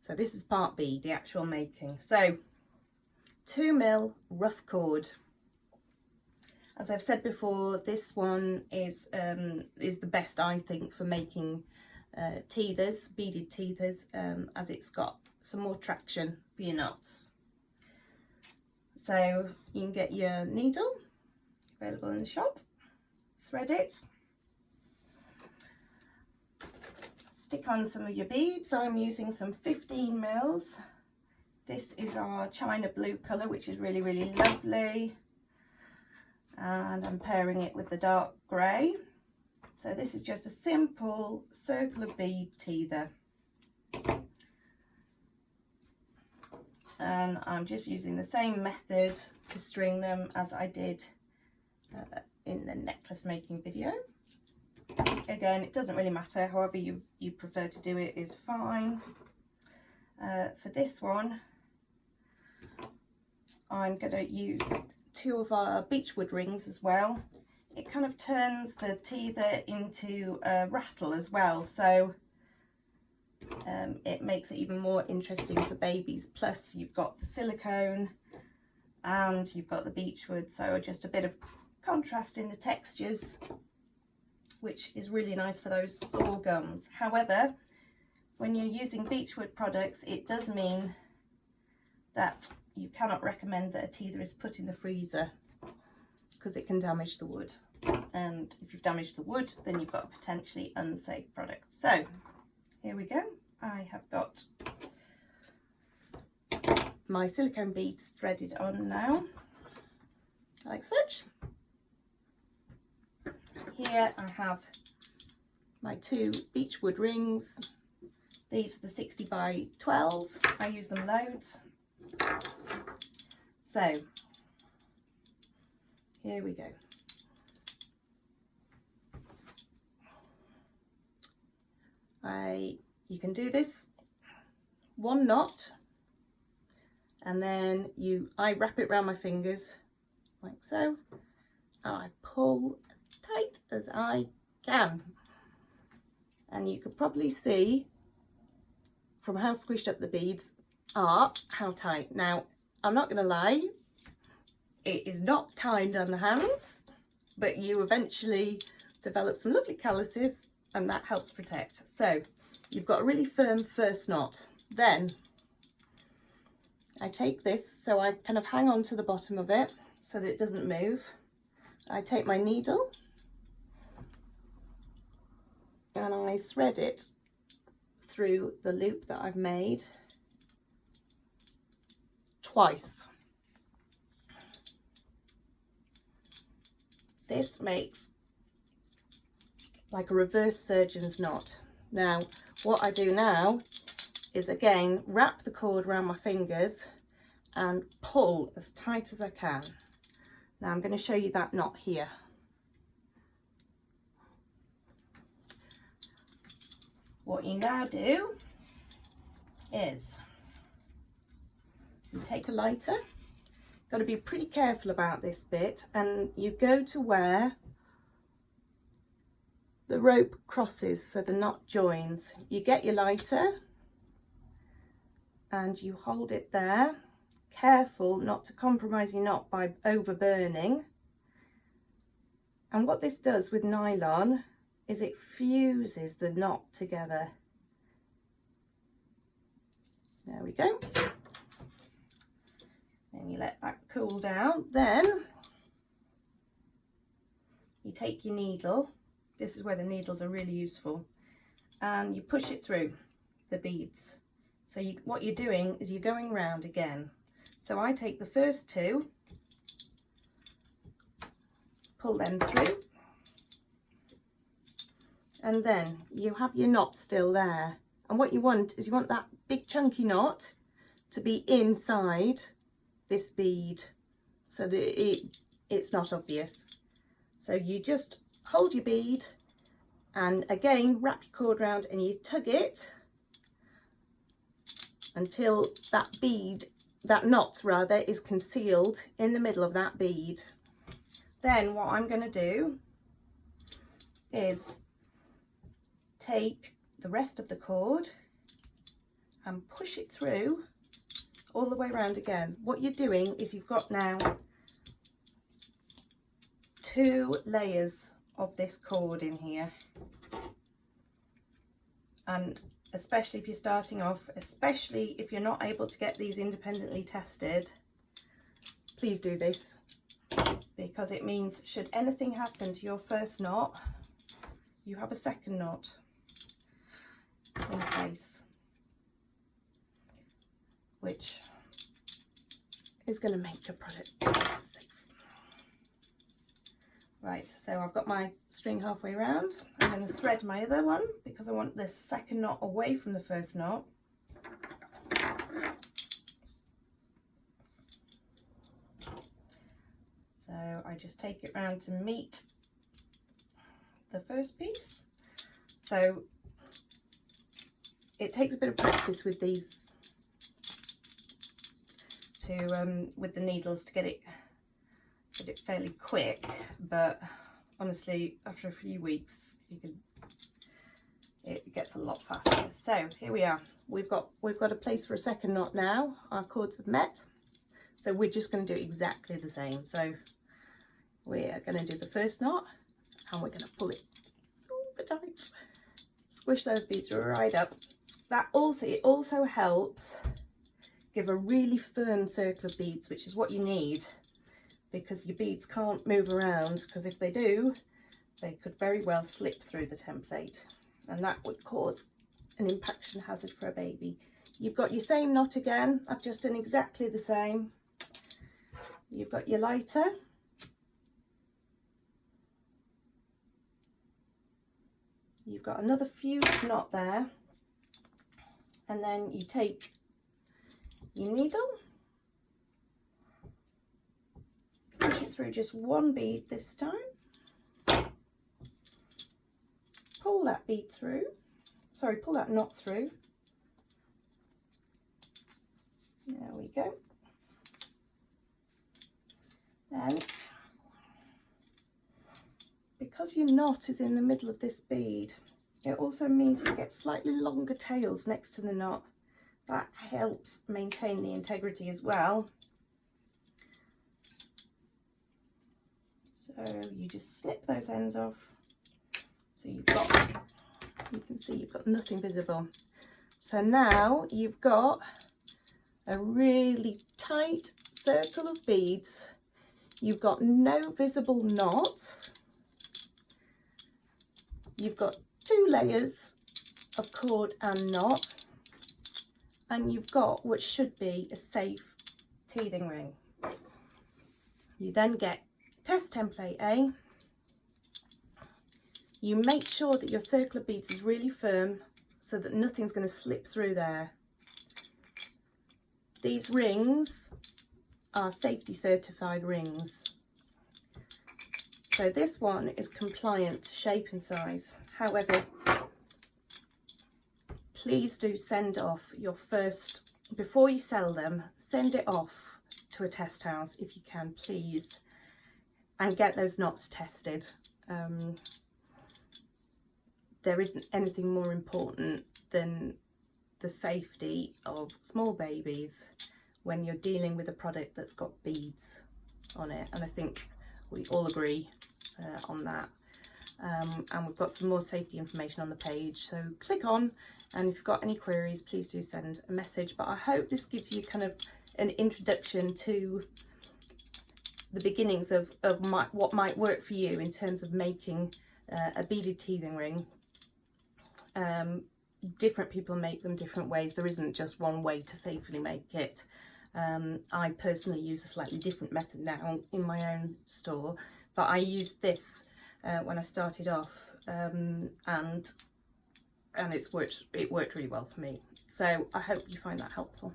So this is part B, the actual making. So 2mm rough cord. As I've said before, this one is the best, I think, for making teethers, beaded teethers, as it's got some more traction for your knots. So you can get your needle, available in the shop, thread it, stick on some of your beads. So I'm using some 15 mils. This is our china blue colour, which is really, really lovely. And I'm pairing it with the dark grey. So this is just a simple circle of bead teether. And I'm just using the same method to string them as I did in the necklace making video. Again, it doesn't really matter, however you prefer to do it is fine. For this one, I'm going to use 2 of our beechwood rings as well. It kind of turns the teether into a rattle as well, so it makes it even more interesting for babies. Plus you've got the silicone and you've got the beechwood, so just a bit of contrast in the textures, which is really nice for those sore gums. However, when you're using beechwood products, it does mean that you cannot recommend that a teether is put in the freezer, because it can damage the wood, and if you've damaged the wood, then you've got a potentially unsafe product. So here we go. I have got my silicone beads threaded on now, like such. Here I have my 2 beechwood rings. These are the 60 by 12. I use them loads. So here we go. You can do this 1 knot, and then I wrap it around my fingers like so, and I pull as tight as I can. And you could probably see from how squished up the beads are how tight. Now, I'm not going to lie, it is not kind on the hands, but you eventually develop some lovely calluses, and that helps protect. So you've got a really firm first knot. Then I take this, so I kind of hang on to the bottom of it so that it doesn't move. I take my needle and I thread it through the loop that I've made twice. This makes like a reverse surgeon's knot. Now, what I do now is again wrap the cord around my fingers and pull as tight as I can. Now I'm going to show you that knot here. What you now do is you take a lighter. Got to be pretty careful about this bit, and you go to where the rope crosses, so the knot joins. You get your lighter and you hold it there. Careful not to compromise your knot by over burning. And what this does with nylon is it fuses the knot together. There we go. And you let that cool down. Then you take your needle. This is where the needles are really useful, and you push it through the beads. So what you're doing is you're going round again. So I take the first 2, pull them through, and then you have your knot still there. And what you want is you want that big chunky knot to be inside this bead so that it's not obvious. So you just hold your bead and again wrap your cord round and you tug it until that knot rather is concealed in the middle of that bead. Then what I'm going to do is take the rest of the cord and push it through all the way around again. What you're doing is you've got now 2 layers of this cord in here, and especially if you're starting off, especially if you're not able to get these independently tested, please do this, because it means should anything happen to your first knot, you have a second knot in place, which is going to make your product nice and safe. Right, so I've got my string halfway around. I'm going to thread my other one because I want this second knot away from the first knot. So I just take it round to meet the first piece. So it takes a bit of practice with these with the needles to get it fairly quick, but honestly after a few weeks it gets a lot faster. So here we are, we've got a place for a second knot now. Our cords have met, so we're just going to do exactly the same. So we're going to do the first knot and we're going to pull it super tight, squish those beads right up. It also helps give a really firm circle of beads, which is what you need, because your beads can't move around, because if they do, they could very well slip through the template, and that would cause an impaction hazard for a baby. You've got your same knot again. I've just done exactly the same. You've got your lighter. You've got another fused knot there, and then you take your needle, push it through just one bead this time, pull that bead through, sorry, pull that knot through. There we go. Then, because your knot is in the middle of this bead, it also means you get slightly longer tails next to the knot. That helps maintain the integrity as well. So you just snip those ends off. So you can see you've got nothing visible. So now you've got a really tight circle of beads. You've got no visible knot. You've got 2 layers of cord and knot. And you've got what should be a safe teething ring. You then get test template A. You make sure that your circle of beads is really firm so that nothing's going to slip through there. These rings are safety certified rings. So this one is compliant to shape and size. However, please do send off your first, before you sell them, send it off to a test house if you can, please, and get those knots tested. There isn't anything more important than the safety of small babies when you're dealing with a product that's got beads on it, and I think we all agree on that. And we've got some more safety information on the page, so click on, and if you've got any queries, please do send a message. But I hope this gives you kind of an introduction to the beginnings of what might work for you in terms of making a beaded teething ring. Different people make them different ways. There isn't just one way to safely make it. I personally use a slightly different method now in my own store, but I used this when I started off, and it worked really well for me. So I hope you find that helpful.